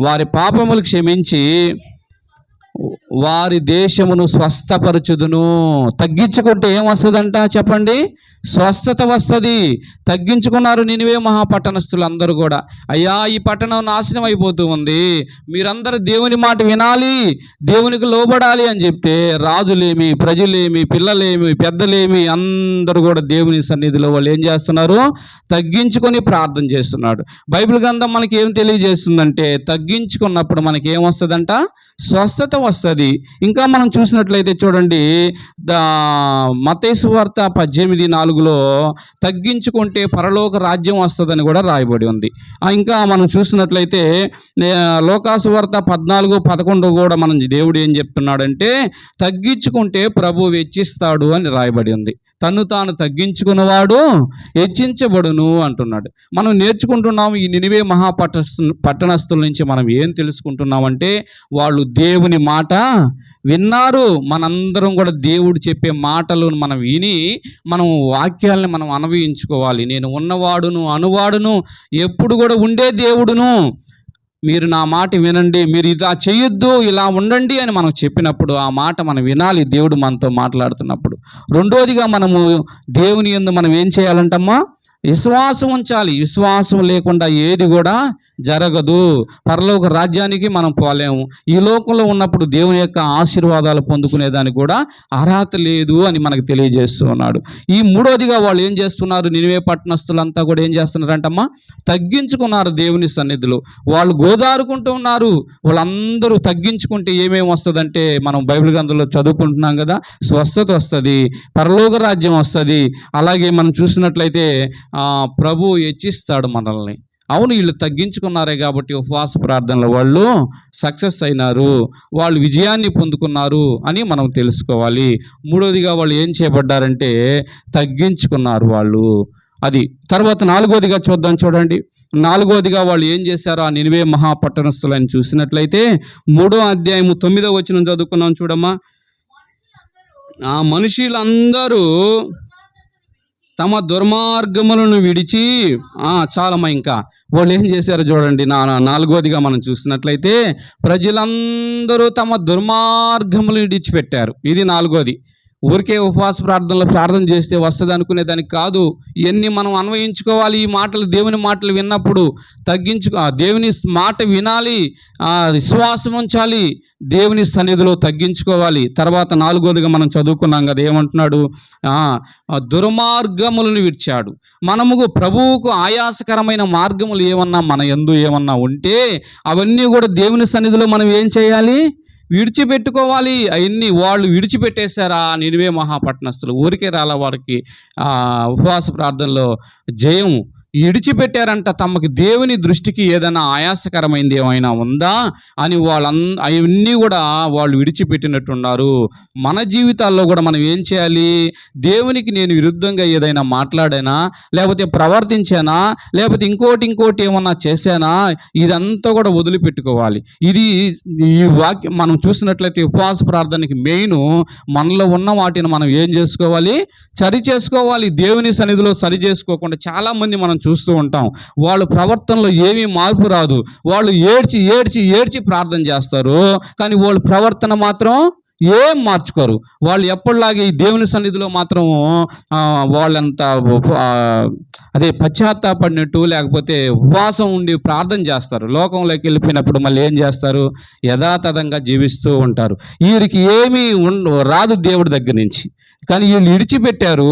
వారి పాపములు క్షమించి వారి దేశమును స్వస్థపరచుదును. తగ్గించుకుంటే ఏమొస్తుందంట చెప్పండి? స్వస్థత వస్తుంది. తగ్గించుకున్నారు నినివే మహాపట్టణస్తులు అందరూ కూడా. అయ్యా ఈ పట్టణం నాశనం అయిపోతూ ఉంది, మీరందరూ దేవుని మాట వినాలి, దేవునికి లోబడాలి అని చెప్తే రాజులేమి, ప్రజలేమి, పిల్లలేమి, పెద్దలేమి అందరూ కూడా దేవుని సన్నిధిలో వాళ్ళు ఏం చేస్తున్నారు? తగ్గించుకొని ప్రార్థన చేస్తున్నాడు. బైబిల్ గ్రంథం మనకి ఏం తెలియజేస్తుందంటే తగ్గించుకున్నప్పుడు మనకి ఏమొస్తుందంట? స్వస్థత వస్తుంది. ఇంకా మనం చూసినట్లయితే చూడండి, మత్తయి సువార్త 18:4లో తగ్గించుకుంటే పరలోక రాజ్యం వస్తుందని కూడా రాయబడి ఉంది. ఇంకా మనం చూసినట్లయితే లోకాసు వార్త 14:11 కూడా మనం దేవుడు ఏం చెప్తున్నాడంటే తగ్గించుకుంటే ప్రభు వెచ్చిస్తాడు అని రాయబడి ఉంది. తను తాను తగ్గించుకున్నవాడు హెచ్చించబడును అంటున్నాడు. మనం నేర్చుకుంటున్నాము ఈ నినివే పట్టణస్తుల నుంచి మనం ఏం తెలుసుకుంటున్నామంటే వాళ్ళు దేవుని మాట విన్నారు. మనందరం కూడా దేవుడు చెప్పే మాటలను మనం విని మనం వాక్యాలను మనం అన్వయించుకోవాలి. నేను ఉన్నవాడును అనువాడును ఎప్పుడు కూడా ఉండే దేవుడును, మీరు నా మాట వినండి, మీరు ఇలా చేయొద్దు, ఇలా ఉండండి అని మనం చెప్పినప్పుడు ఆ మాట మనం వినాలి దేవుడు మనతో మాట్లాడుతున్నప్పుడు. రెండోదిగా మనము దేవుని యందు మనం ఏం చేయాలంటమ్మా? విశ్వాసం ఉంచాలి. విశ్వాసం లేకుండా ఏది కూడా జరగదు. పరలోక రాజ్యానికి మనం పోలేము. ఈ లోకంలో ఉన్నప్పుడు దేవుని యొక్క ఆశీర్వాదాలు పొందుకునేదానికి కూడా అర్హత లేదు అని మనకు తెలియజేస్తూ ఉన్నాడు. ఈ మూడోదిగా వాళ్ళు ఏం చేస్తున్నారు? నినివే పట్టణస్తులంతా కూడా ఏం చేస్తున్నారంటమ్మా? తగ్గించుకున్నారు దేవుని సన్నిధిలో. వాళ్ళు గోదారుకుంటూ ఉన్నారు. వాళ్ళందరూ తగ్గించుకుంటే ఏమేమి వస్తుందంటే, మనం బైబిల్ గ్రంథంలో చదువుకుంటున్నాం కదా, స్వస్థత వస్తుంది, పరలోక రాజ్యం వస్తుంది. అలాగే మనం చూసినట్లయితే ప్రభు హెచ్చిస్తాడు మనల్ని. అవును, వీళ్ళు తగ్గించుకున్నారే కాబట్టి ఉపవాస ప్రార్థనలో వాళ్ళు సక్సెస్ అయినారు, వాళ్ళు విజయాన్ని పొందుకున్నారు అని మనం తెలుసుకోవాలి. మూడోదిగా వాళ్ళు ఏం చేయబడ్డారంటే తగ్గించుకున్నారు వాళ్ళు. అది తర్వాత నాలుగోదిగా చూద్దాం. చూడండి, నాలుగోదిగా వాళ్ళు ఏం చేశారో ఆ నినివే మహాపట్టణస్థులని చూసినట్లయితే 3వ అధ్యాయము 9వ వచనం చదువుకున్నాం. చూడమ్మా, ఆ మనుషులందరూ తమ దుర్మార్గములను విడిచి చాలమ్మా. ఇంకా వాళ్ళు ఏం చేశారో చూడండి. నాలుగోదిగా మనం చూసినట్లయితే ప్రజలందరూ తమ దుర్మార్గములను విడిచిపెట్టారు. ఇది నాలుగోది. ఊరికే ఉపవాస ప్రార్థనలో ప్రార్థన చేస్తే వస్తుంది అనుకునే దానికి కాదు. ఇవన్నీ మనం అన్వయించుకోవాలి. ఈ మాటలు, దేవుని మాటలు విన్నప్పుడు దేవుని మాట వినాలి, విశ్వాసం ఉంచాలి, దేవుని సన్నిధిలో తగ్గించుకోవాలి. తర్వాత నాలుగోదిగా మనం చదువుకున్నాం కదా, ఏమంటున్నాడు? దుర్మార్గములను విడిచాడు. మనము ప్రభువుకు ఆయాసకరమైన మార్గములు ఏమన్నా మన యందు ఏమన్నా ఉంటే అవన్నీ కూడా దేవుని సన్నిధిలో మనం ఏం చేయాలి? విడిచిపెట్టుకోవాలి. అవన్నీ వాళ్ళు విడిచిపెట్టేశారా నినివే మహాపట్టణస్థులు. ఊరికే రాల వారికి ఉపవాస ప్రార్థనలో జయము. విడిచిపెట్టారంట. తమకి దేవుని దృష్టికి ఏదైనా ఆయాసకరమైంది ఏమైనా ఉందా అని అవన్నీ కూడా వాళ్ళు విడిచిపెట్టినట్టున్నారు. మన జీవితాల్లో కూడా మనం ఏం చేయాలి? దేవునికి నేను విరుద్ధంగా ఏదైనా మాట్లాడానా, లేకపోతే ప్రవర్తించానా, లేకపోతే ఇంకోటి ఏమన్నా చేశానా, ఇదంతా కూడా వదిలిపెట్టుకోవాలి. ఇది ఈ వాక్యం మనం చూసినట్లయితే ఉపవాస ప్రార్థనకి మెయిన్ మనలో ఉన్న వాటిని మనం ఏం చేసుకోవాలి? సరి చేసుకోవాలి. దేవుని సన్నిధిలో సరి చేసుకోకుండా చాలామంది మనం చూస్తూ ఉంటాం. వాళ్ళ ప్రవర్తనలో ఏమీ మార్పు రాదు. వాళ్ళు ఏడ్చి ప్రార్థన చేస్తారు, కానీ వాళ్ళ ప్రవర్తన మాత్రం ఏం మార్చుకోరు. వాళ్ళు ఎప్పటిలాగే ఈ దేవుని సన్నిధిలో మాత్రం వాళ్ళంతా పశ్చాత్తాపడినట్టు, లేకపోతే ఉపవాసం ఉండి ప్రార్థన చేస్తారు. లోకంలోకి వెళ్ళిపోయినప్పుడు మళ్ళీ ఏం చేస్తారు? యథాతథంగా జీవిస్తూ ఉంటారు. వీరికి ఏమీ రాదు దేవుడి దగ్గర నుంచి. కానీ వీళ్ళు విడిచిపెట్టారు.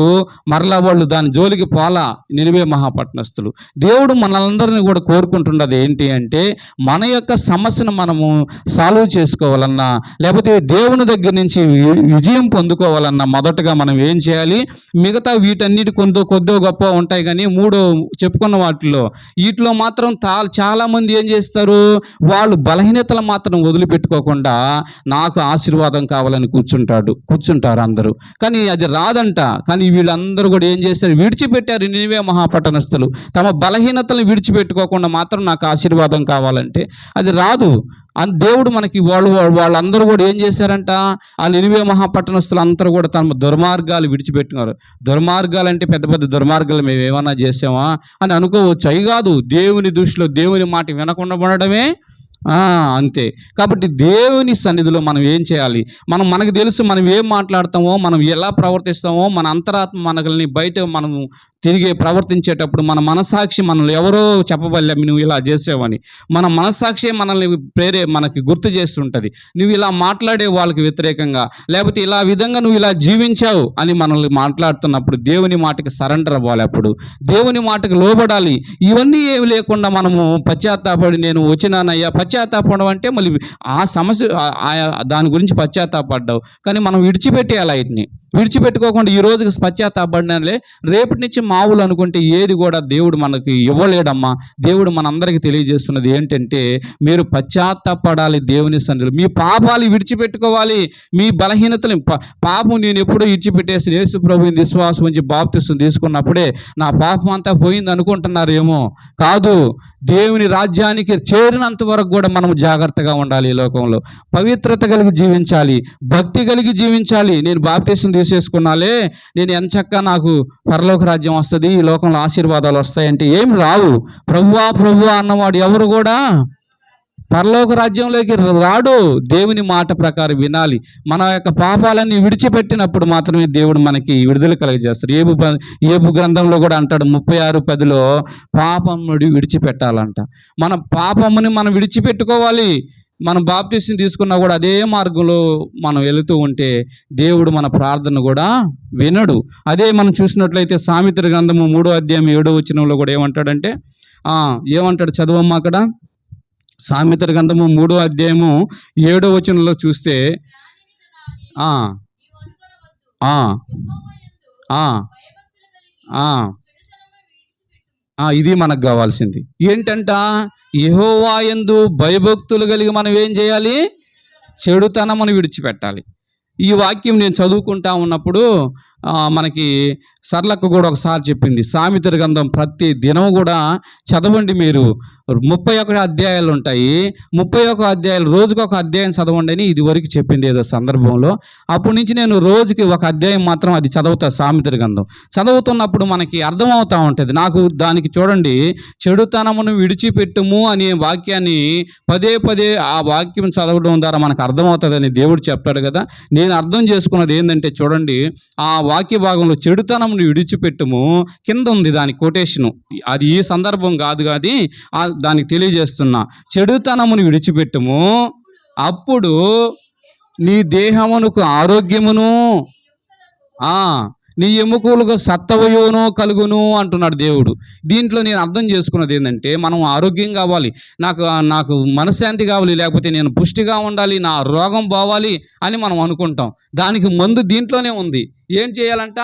మరలా వాళ్ళు దాని జోలికి పోలా నినివే మహాపట్టణస్థులు. దేవుడు మనందరినీ కూడా కోరుకుంటున్నది ఏంటి అంటే, మన యొక్క సమస్యను మనము సాల్వ్ చేసుకోవాలన్నా, లేకపోతే దేవుని దగ్గర నుంచి విజయం పొందుకోవాలన్నా మొదటగా మనం ఏం చేయాలి? మిగతా వీటన్నిటి కొద్దో గొప్ప ఉంటాయి, కానీ మూడో చెప్పుకున్న వీటిలో మాత్రం చాలామంది ఏం చేస్తారు? వాళ్ళు బలహీనతలు మాత్రం వదిలిపెట్టుకోకుండా నాకు ఆశీర్వాదం కావాలని కూర్చుంటారు అందరూ. కానీ అది రాదంట. కానీ వీళ్ళందరూ కూడా ఏం చేశారు? విడిచిపెట్టారు. నినివే మహాపట్టణస్థులు తమ బలహీనతలను విడిచిపెట్టుకోకుండా మాత్రం నాకు ఆశీర్వాదం కావాలంటే అది రాదు. దేవుడు మనకి వాళ్ళందరూ కూడా ఏం చేశారంట? ఆ నినివే మహాపట్టణస్థులు అందరూ కూడా తమ దుర్మార్గాలు విడిచిపెట్టుకున్నారు. దుర్మార్గాలు అంటే పెద్ద పెద్ద దుర్మార్గాలు మేము ఏమన్నా చేసామా అని అనుకోవచ్చు. అవి కాదు. దేవుని దృష్టిలో దేవుని మాట వినకుండా ఉండడమే అంతే. కాబట్టి దేవుని సన్నిధిలో మనం ఏం చేయాలి? మనకు తెలుసు మనం ఏం మాట్లాడతామో, మనం ఎలా ప్రవర్తిస్తామో, మన అంతరాత్మ మనల్ని బయట మనము తిరిగి ప్రవర్తించేటప్పుడు మన మనసాక్షి మనల్ని ఎవరో చెప్పబల్లే నువ్వు ఇలా చేసావని. మన మనసాక్షి మనల్ని మనకి గుర్తు చేస్తుంటుంది. నువ్వు ఇలా మాట్లాడే వాళ్ళకి వ్యతిరేకంగా, లేకపోతే ఇలా విధంగా నువ్వు ఇలా జీవించావు అని మనల్ని మాట్లాడుతున్నప్పుడు దేవుని మాటకి సరెండర్ అవ్వాలి. అప్పుడు దేవుని మాటకి లోబడాలి. ఇవన్నీ ఏమి లేకుండా మనము పశ్చాత్తాపడి నేను వచ్చినానయ్యా, పశ్చాత్తాపడడం అంటే మళ్ళీ ఆ సమస్య దాని గురించి పశ్చాత్తాపడ్డావు, కానీ మనం విడిచిపెట్టేయాలి. వీటిని విడిచిపెట్టుకోకుండా ఈ రోజుకి పశ్చాత్తాపడినాలే, రేపటి నుంచి మావులు అనుకుంటే ఏది కూడా దేవుడు మనకి ఇవ్వలేడమ్మా. దేవుడు మనందరికీ తెలియజేస్తున్నది ఏంటంటే, మీరు పశ్చాత్తాపడాలి దేవుని సన్నిధిలో. మీ పాపాలు విడిచిపెట్టుకోవాలి. మీ బలహీనతలు పాపం నేను ఎప్పుడో విడిచిపెట్టేసి యేసు ప్రభువుని విశ్వాసం ఉంచి బాప్తిసం తీసుకున్నప్పుడే నా పాపం అంతా పోయింది అనుకుంటున్నారేమో. కాదు. దేవుని రాజ్యానికి చేరినంత వరకు కూడా మనం జాగ్రత్తగా ఉండాలి. ఈ లోకంలో పవిత్రత కలిగి జీవించాలి, భక్తి కలిగి జీవించాలి. నేను బాప్తిసం తీసేసుకున్నాలే, నేను ఎంచక్కా నాకు పరలోక రాజ్యం వస్తుంది, ఈ లోకంలో ఆశీర్వాదాలు వస్తాయంటే ఏం రావు. ప్రభువా ప్రభువా అన్నవాడు ఎవరు కూడా పరలోక రాజ్యంలోకి రాడు. దేవుని మాట ప్రకారం వినాలి. మన యొక్క పాపాలన్నీ విడిచిపెట్టినప్పుడు మాత్రమే దేవుడు మనకి విడుదల కలుగజేస్తాడు. ఏబు గ్రంథంలో కూడా అంటాడు 36:10 పాపమును విడిచిపెట్టాలంట. మన పాపముని మనం విడిచిపెట్టుకోవాలి. మనం బాప్తిసం తీసుకున్నా కూడా అదే మార్గంలో మనం వెళుతూ ఉంటే దేవుడు మన ప్రార్థన కూడా వినడు. అదే మనం చూసినట్లయితే సామెతల గ్రంథము 3:7 కూడా ఏమంటాడంటే ఏమంటాడు చదవమ్మా అక్కడ. సామెతల గ్రంథము 3:7 చూస్తే ఆ ఆ ఇది మనకు కావాల్సింది ఏంటంట, యెహోవా యందు భయభక్తులు కలిగి మనం ఏం చేయాలి? చెడుతనమును విడిచిపెట్టాలి. ఈ వాక్యం నేను చదువుకుంటా ఉన్నప్పుడు మనకి సర్లక్క కూడా ఒకసారి చెప్పింది, సామెతల గ్రంథం ప్రతి దినం కూడా చదవండి మీరు. 31 అధ్యాయాలు ఉంటాయి. 31 అధ్యాయాలు రోజుకొక అధ్యాయం చదవండి అని ఇది వరకు చెప్పింది ఏదో సందర్భంలో. అప్పటి నుంచి నేను రోజుకి ఒక అధ్యాయం మాత్రం అది చదువుతా. సామెతల గ్రంథం చదువుతున్నప్పుడు మనకి అర్థమవుతూ ఉంటుంది. నాకు దానికి చూడండి, చెడుతనమును విడిచిపెట్టుము అనే వాక్యాన్ని పదే ఆ వాక్యం చదవడం ద్వారా మనకు అర్థమవుతుందని దేవుడు చెప్తాడు కదా. నేను అర్థం చేసుకున్నది ఏంటంటే చూడండి, ఆ వాక్య భాగంలో చెడుతనమును విడిచిపెట్టుము కింద ఉంది దాని కొటేషను. అది ఈ సందర్భం కాదు కానీ దానికి తెలియజేస్తున్నా. చెడుతనమును విడిచిపెట్టుము, అప్పుడు నీ దేహమునకు ఆరోగ్యమును నీ ఎముకలకు సత్వయోను కలుగును అంటున్నాడు దేవుడు. దీంట్లో నేను అర్థం చేసుకున్నది ఏంటంటే, మనం ఆరోగ్యం కావాలి, నాకు మనశ్శాంతి కావాలి, లేకపోతే నేను పుష్టిగా ఉండాలి, నా రోగం పోవాలి అని మనం అనుకుంటాం. దానికి మందు దీంట్లోనే ఉంది. ఏం చేయాలంట?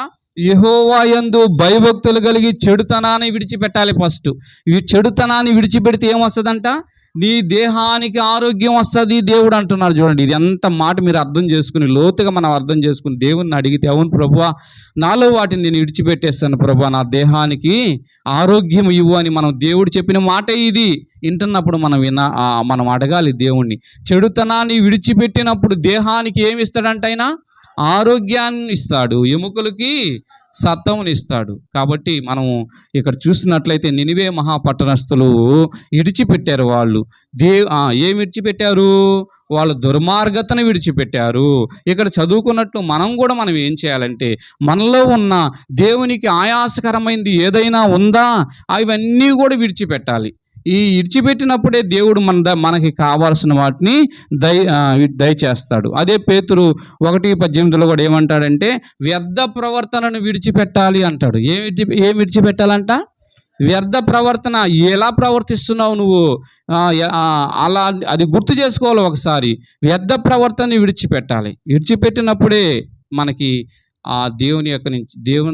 యెహోవా యందు భయభక్తులు కలిగి చెడుతనాన్ని విడిచిపెట్టాలి. ఫస్ట్ ఈ చెడుతనాన్ని విడిచిపెడితే ఏమొస్తుందంట? నీ దేహానికి ఆరోగ్యం వస్తుంది దేవుడు అంటున్నాడు. చూడండి, ఇది ఎంత మాట మీరు అర్థం చేసుకుని లోతుగా మనం అర్థం చేసుకుని దేవుణ్ణి అడిగితే, అవును ప్రభువా, నాలో వాటిని నేను విడిచిపెట్టేస్తాను ప్రభువా, నా దేహానికి ఆరోగ్యం ఇవ్వు అని మనం దేవుడు చెప్పిన మాటే ఇది. వింటున్నప్పుడు మనం అడగాలి దేవుణ్ణి. చెడుతనాన్ని విడిచిపెట్టినప్పుడు దేహానికి ఏమి ఇస్తాడంట? ఆయన ఆరోగ్యాన్ని ఇస్తాడు, ఎముకలకి సత్వముని ఇస్తాడు. కాబట్టి మనం ఇక్కడ చూసినట్లయితే నినివే మహాపట్టణస్థులు విడిచిపెట్టారు. వాళ్ళు ఏమి విడిచిపెట్టారు? వాళ్ళ దుర్మార్గతను విడిచిపెట్టారు. ఇక్కడ చదువుకున్నట్లు మనం ఏం చేయాలంటే, మనలో ఉన్న దేవునికి ఆయాసకరమైనది ఏదైనా ఉందా అవన్నీ కూడా విడిచిపెట్టాలి. ఈ విడిచిపెట్టినప్పుడే దేవుడు మనకి కావాల్సిన వాటిని దయచేస్తాడు. అదే పేతురు 1:18 కూడా ఏమంటాడంటే, వ్యర్థ ప్రవర్తనను విడిచిపెట్టాలి అంటాడు. ఏం విడిచిపెట్టాలంట? వ్యర్థ ప్రవర్తన. ఎలా ప్రవర్తిస్తున్నావు నువ్వు? అలా అది గుర్తు చేసుకోవాలి ఒకసారి. వ్యర్థ ప్రవర్తనని విడిచిపెట్టాలి. విడిచిపెట్టినప్పుడే మనకి దేవుని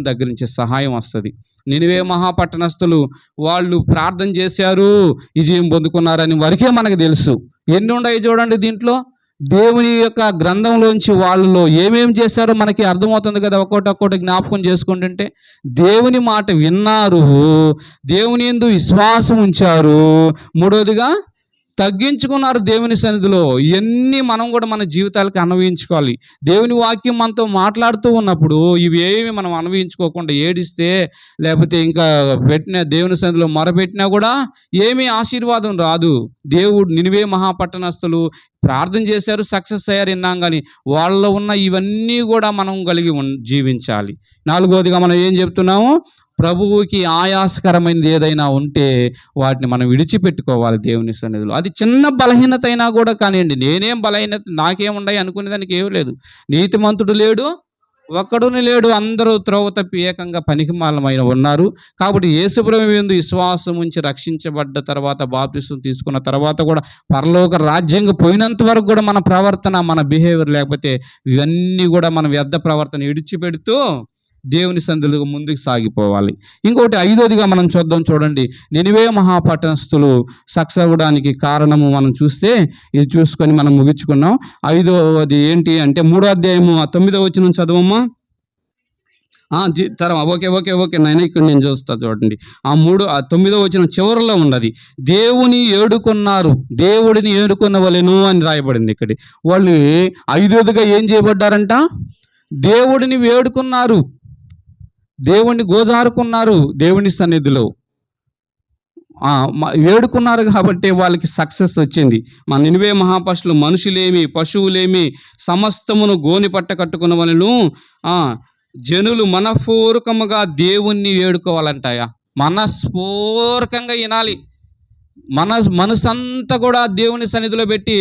దగ్గర నుంచి సహాయం వస్తుంది. నినివే మహాపట్టణస్థులు వాళ్ళు ప్రార్థన చేశారు, విజయం పొందుకున్నారని వరకే మనకు తెలుసు. ఎన్ని ఉన్నాయి చూడండి దీంట్లో. దేవుని యొక్క గ్రంథంలోంచి వాళ్ళలో ఏమేమి చేశారో మనకి అర్థమవుతుంది కదా. ఒక్కొక్కటి జ్ఞాపకం చేసుకుంటుంటే, దేవుని మాట విన్నారు, దేవుని యందు విశ్వాసం ఉంచారు, మూడవదిగా తగ్గించుకున్నారు దేవుని సన్నిధిలో. ఇవన్నీ మనం కూడా మన జీవితాలకు అన్వయించుకోవాలి. దేవుని వాక్యం మనతో మాట్లాడుతూ ఉన్నప్పుడు ఇవేమి మనం అన్వయించుకోకుండా ఏడిస్తే, లేకపోతే ఇంకా దేవుని సన్నిధిలో మొరపెట్టినా కూడా ఏమీ ఆశీర్వాదం రాదు. దేవుడు నినివే మహాపట్టణస్థులు ప్రార్థన చేశారు, సక్సెస్ అయ్యారు విన్నాం. కానీ వాళ్ళలో ఉన్న ఇవన్నీ కూడా మనం కలిగి జీవించాలి. నాలుగవదిగా మనం ఏం చెప్తున్నాము? ప్రభువుకి ఆయాసకరమైనది ఏదైనా ఉంటే వాటిని మనం విడిచిపెట్టుకోవాలి దేవుని సన్నిధిలో. అది చిన్న బలహీనత అయినా కూడా కానివ్వండి. నేనేం బలహీనత, నాకేముండయి అనుకునే దానికి ఏమీ లేదు. నీతిమంతుడు లేడు, ఒక్కడుని లేడు, అందరూ త్రోవ తప్పి ఏకంగా పనికిమాలమైన ఉన్నారు. కాబట్టి యేసుప్రభువు యందు విశ్వాసం ఉంచి రక్షించబడ్డ తర్వాత, బాప్తిసం తీసుకున్న తర్వాత కూడా పరలోక రాజ్యంగా పోయినంత వరకు కూడా మన ప్రవర్తన, మన బిహేవియర్, లేకపోతే ఇవన్నీ కూడా మన వ్యర్థ ప్రవర్తన విడిచిపెడుతూ దేవుని సన్నిధిలో ముందుకు సాగిపోవాలి. ఇంకొకటి ఐదోదిగా మనం చూడండి, నినివే మహాపట్టణస్థులు సక్సెస్ అవ్వడానికి కారణము మనం చూస్తే, ఇది చూసుకొని మనం ముగించుకున్నాం. ఐదవది ఏంటి అంటే 3వ అధ్యాయము 9వ వచనం చదవమ్మా. ఓకే నాయన, ఇక్కడ నేను చూస్తా చూడండి. 9వ వచనం చివరిలో ఉన్నది, దేవుడిని ఏడుకున్న వాళ్ళను అని రాయబడింది. ఇక్కడ వాళ్ళు ఐదోదిగా ఏం చేయబడ్డారంట? దేవుడిని వేడుకున్నారు, దేవుణ్ణి గోజారుకున్నారు దేవుని సన్నిధిలో. వేడుకున్నారు కాబట్టి వాళ్ళకి సక్సెస్ వచ్చింది. మన నినివే మహాపరుషులు మనుషులేమి పశువులేమి సమస్తమును గోని పట్ట కట్టుకున్న వాళ్ళను జనులు మనపూర్వకముగా దేవుణ్ణి వేడుకోవాలంటాయా. మనస్పూర్వకంగా వినాలి. మనసంతా కూడా దేవుని సన్నిధిలో పెట్టి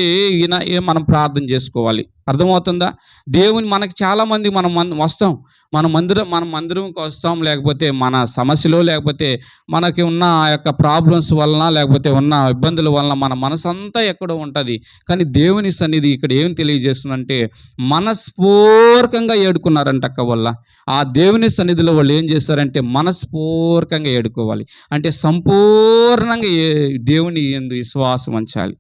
మనం ప్రార్థన చేసుకోవాలి. అర్థమవుతుందా? దేవుని మనకి చాలామంది మనం వస్తాం, మన మందిరంకి వస్తాం, లేకపోతే మన సమస్యలు, లేకపోతే మనకి ఉన్న ఆ యొక్క ప్రాబ్లమ్స్ వలన, లేకపోతే ఉన్న ఇబ్బందుల వలన మన మనసంతా ఎక్కడో ఉంటుంది. కానీ దేవుని సన్నిధి ఇక్కడ ఏం తెలియజేస్తుందంటే మనస్పూర్వకంగా ఏడుకున్నారంట అక్క వల్ల. ఆ దేవుని సన్నిధిలో వాళ్ళు ఏం చేస్తారంటే మనస్పూర్వకంగా ఏడుకోవాలి. అంటే సంపూర్ణంగా దేవుని యందు విశ్వాసం ఉంచాలి.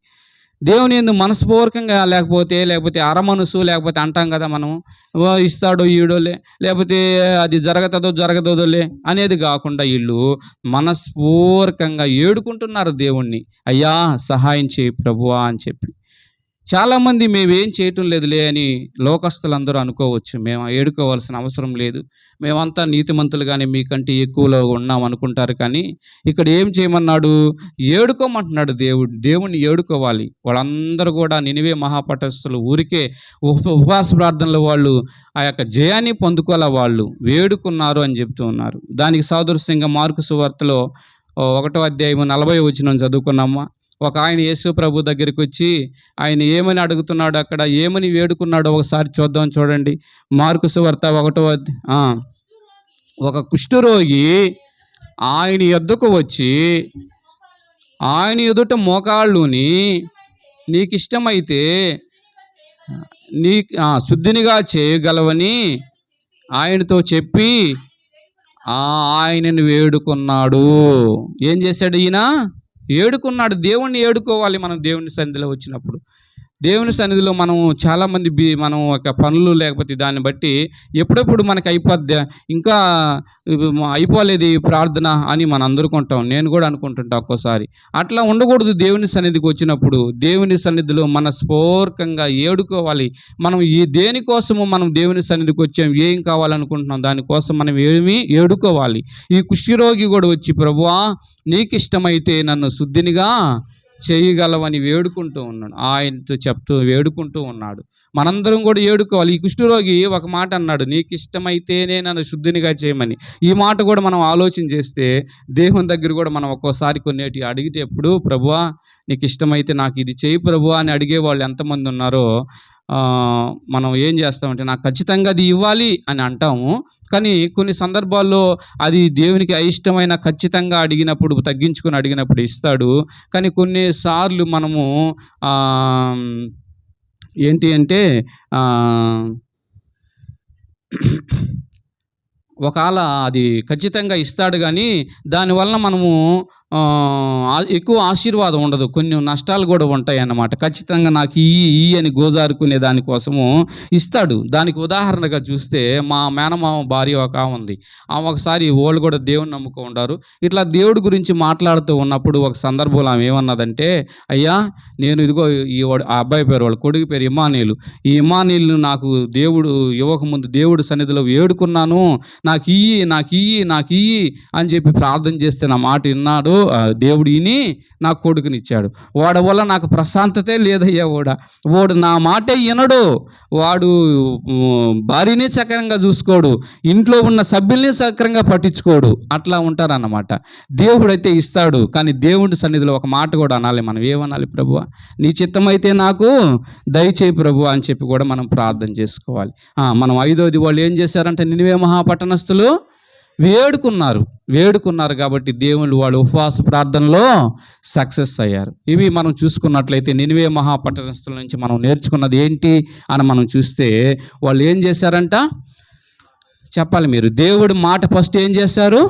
దేవుని యందు మనస్పూర్వకంగా, లేకపోతే అరమనసు, లేకపోతే అంటాం కదా మనం ఇస్తాడో ఈడోలే, లేకపోతే అది జరగదోలే అనేది కాకుండా వీళ్ళు మనస్పూర్వకంగా ఏడుకుంటున్నారు దేవుణ్ణి. అయ్యా సహాయం చేయి ప్రభువా అని చెప్పి. చాలామంది మేమేం చేయటం లేదులే అని లోకస్తులందరూ అనుకోవచ్చు. మేము ఏడుకోవాల్సిన అవసరం లేదు, మేమంతా నీతిమంతులుగానే మీకంటే ఎక్కువలో ఉన్నాం అనుకుంటారు. కానీ ఇక్కడ ఏం చేయమన్నాడు? ఏడుకోమంటున్నాడు దేవుణ్ణి ఏడుకోవాలి. వాళ్ళందరూ కూడా నినివే మహాపట్టణస్థులు ఊరికే ఉపవాస ప్రార్థనలు వాళ్ళు ఆ యొక్క జయాన్ని పొందుకోలే, వాళ్ళు వేడుకున్నారు అని చెప్తూ ఉన్నారు. దానికి సాదృశ్యంగా మార్కు సువార్తలో 1వ అధ్యాయం 40వ వచనం చదువుకున్నామా. ఒక ఆయన యేసు ప్రభు దగ్గరికి వచ్చి ఆయన ఏమని అడుగుతున్నాడు, అక్కడ ఏమని వేడుకున్నాడో ఒకసారి చూడండి. మార్కు సువార్త 1వ ఒక కుష్ఠరోగి ఆయన యొద్దకు వచ్చి ఆయన ఎదుట మోకాళ్ళుని నీకు ఇష్టమైతే శుద్ధినిగా చేయగలవని ఆయనతో చెప్పి ఆయనను వేడుకున్నాడు. ఏం చేశాడు ఈయన? ఏడుకున్నాడు. దేవుణ్ణి ఏడుకోవాలి. మనం దేవుని సన్నిధిలో వచ్చినప్పుడు, దేవుని సన్నిధిలో మనం చాలామంది మనం ఒక పనులు, లేకపోతే దాన్ని బట్టి ఎప్పుడెప్పుడు మనకి అయిపోద్ది, ఇంకా అయిపోలేదు ఈ ప్రార్థన అని మనం అందరుకుంటాం. నేను కూడా అనుకుంటుంటా ఒక్కోసారి. అట్లా ఉండకూడదు. దేవుని సన్నిధికి వచ్చినప్పుడు దేవుని సన్నిధిలో మనస్పూర్వకంగా ఏడుకోవాలి. మనం దేనికోసము మనం దేవుని సన్నిధికి వచ్చాం, ఏం కావాలనుకుంటున్నాం, దానికోసం మనం ఏడుకోవాలి. ఈ కుష్ఠరోగి కూడా వచ్చి ప్రభువా నీకు ఇష్టమైతే నన్ను శుద్ధినిగా చేయగలవని వేడుకుంటూ ఉన్నాడు. ఆయనతో వేడుకుంటూ ఉన్నాడు. మనందరం కూడా ఏడుకోవాలి. ఈ కుష్ఠరోగి ఒక మాట అన్నాడు, నీకు ఇష్టమైతేనే నన్ను శుద్ధినిగా చేయమని. ఈ మాట కూడా మనం ఆలోచన చేస్తే దేవుని దగ్గర కూడా మనం ఒక్కోసారి కొన్నిటి అడిగితే, ఎప్పుడు ప్రభువా నీకు ఇష్టమైతే నాకు ఇది చేయి ప్రభువా అని అడిగేవాళ్ళు ఎంతమంది ఉన్నారో మనం ఏం చేస్తామంటే నాకు ఖచ్చితంగా అది ఇవ్వాలి అని అంటాము. కానీ కొన్ని సందర్భాల్లో అది దేవునికి అయిష్టమైన ఖచ్చితంగా అడిగినప్పుడు, తగ్గించుకొని అడిగినప్పుడు ఇస్తాడు. కానీ కొన్నిసార్లు మనము ఏంటి అంటే ఒకవేళ అది ఖచ్చితంగా ఇస్తాడు, కానీ దానివల్ల మనము ఎక్కువ ఆశీర్వాదం ఉండదు, కొన్ని నష్టాలు కూడా ఉంటాయి అన్నమాట. ఖచ్చితంగా నాకు ఈ అని గోజారుకునే దానికోసము ఇస్తాడు. దానికి ఉదాహరణగా చూస్తే మా మేనమామ భార్య ఒక ఉంది. ఆమె ఒకసారి వాళ్ళు కూడా దేవుని నమ్ముకో ఉండారు. ఇట్లా దేవుడి గురించి మాట్లాడుతూ ఉన్నప్పుడు ఒక సందర్భంలో ఆమె ఏమన్నదంటే, అయ్యా నేను ఇదిగో ఆ అబ్బాయి పేరు, వాళ్ళ కొడుకు పేరు ఇమ్మానీయులు, ఈ ఇమ్మానీయులు నాకు దేవుడు ఇవ్వకముందు దేవుడి సన్నిధిలో వేడుకున్నాను, నాకు ఇయ్యి అని చెప్పి ప్రార్థన చేస్తే నా మాట విన్నాడు దేవుడు, ఇని నా కొడుకునిచ్చాడు. వాడి వల్ల నాకు ప్రశాంతతే లేదయ్యా. వాడు నా మాటే వినడు, వాడు భార్యని సక్రంగా చూసుకోడు, ఇంట్లో ఉన్న సభ్యుల్ని సక్రంగా పట్టించుకోడు. అట్లా ఉంటారన్నమాట. దేవుడైతే ఇస్తాడు, కానీ దేవుడి సన్నిధిలో ఒక మాట కూడా అనాలి. మనం ఏమనాలి? ప్రభువా నీ చిత్తమైతే నాకు దయచేయి ప్రభువా అని చెప్పి కూడా మనం ప్రార్థన చేసుకోవాలి. మనం 5వది వాళ్ళు ఏం చేశారంటే నినివే మహాపట్టణస్థులు వేడుకున్నారు కాబట్టి దేవుళ్ళు వాళ్ళు ఉపవాస ప్రార్థనలో సక్సెస్ అయ్యారు. ఇవి మనం చూసుకున్నట్లయితే నినివే మహాపట్టణస్థుల నుంచి మనం నేర్చుకున్నది ఏంటి అని మనం చూస్తే, వాళ్ళు ఏం చేశారంట చెప్పాలి మీరు. దేవుడి మాట ఫస్ట్ ఏం చేశారు?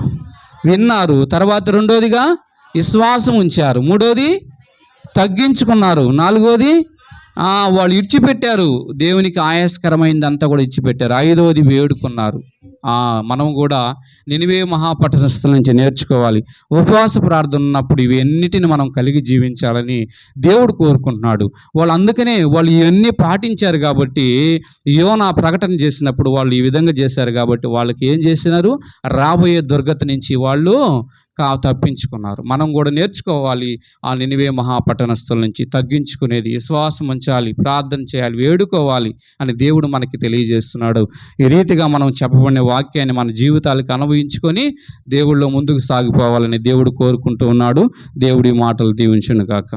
విన్నారు. తర్వాత రెండోదిగా విశ్వాసం ఉంచారు. మూడోది తగ్గించుకున్నారు. నాలుగోది వాళ్ళు ఇడిచిపెట్టారు, దేవునికి ఆయాస్కరమైందంతా కూడా ఇడిచిపెట్టారు. 5వది వేడుకున్నారు. మనం కూడా నినివే మహాపట్టణస్థుల నుంచి నేర్చుకోవాలి. ఉపవాస ప్రార్థన ఉన్నప్పుడు ఇవన్నిటిని మనం కలిగి జీవించాలని దేవుడు కోరుకుంటున్నాడు. వాళ్ళు అందుకనే వాళ్ళు ఇవన్నీ పాటించారు కాబట్టి, యోనా ప్రకటన చేసినప్పుడు వాళ్ళు ఈ విధంగా చేశారు కాబట్టి వాళ్ళకి ఏం చేసినారు, రాబోయే దుర్గతి నుంచి వాళ్ళు తప్పించుకున్నారు. మనం కూడా నేర్చుకోవాలి ఆ నినివే మహాపట్టణస్థుల నుంచి తగ్గించుకునేది, విశ్వాసం ఉంచాలి, ప్రార్థన చేయాలి, వేడుకోవాలి అని దేవుడు మనకి తెలియజేస్తున్నాడు. ఈ రీతిగా మనం చెప్పబడిన వాక్యాన్ని మన జీవితాలకు అనుభవించుకొని దేవుళ్ళో ముందుకు సాగిపోవాలని దేవుడు కోరుకుంటూ ఉన్నాడు. దేవుడి మాటలు దీవించును గాక.